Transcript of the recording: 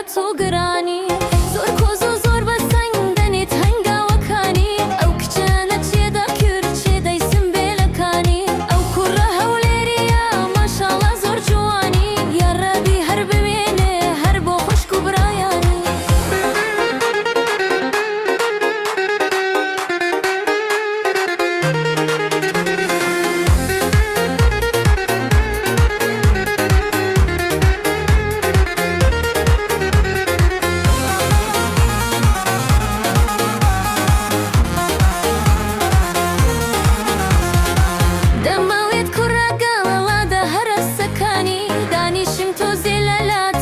هەیبەت و گرانی زۆر کۆز و زۆر بەسەنگ دەنێت هەنگا وەکانی ئەو کچانە چێدا کرد چێدەی سمبێلەکانی ئەو کوڕە هەولێریە ماشاڵڵا زۆر جوانی یاڕەبی هەر بمێنێ هەر بۆ خوشک و برایانی دەمەوێت کوڕەگەڵەڵا دە هەرە سەکانی دانیشم تۆزێ لە لات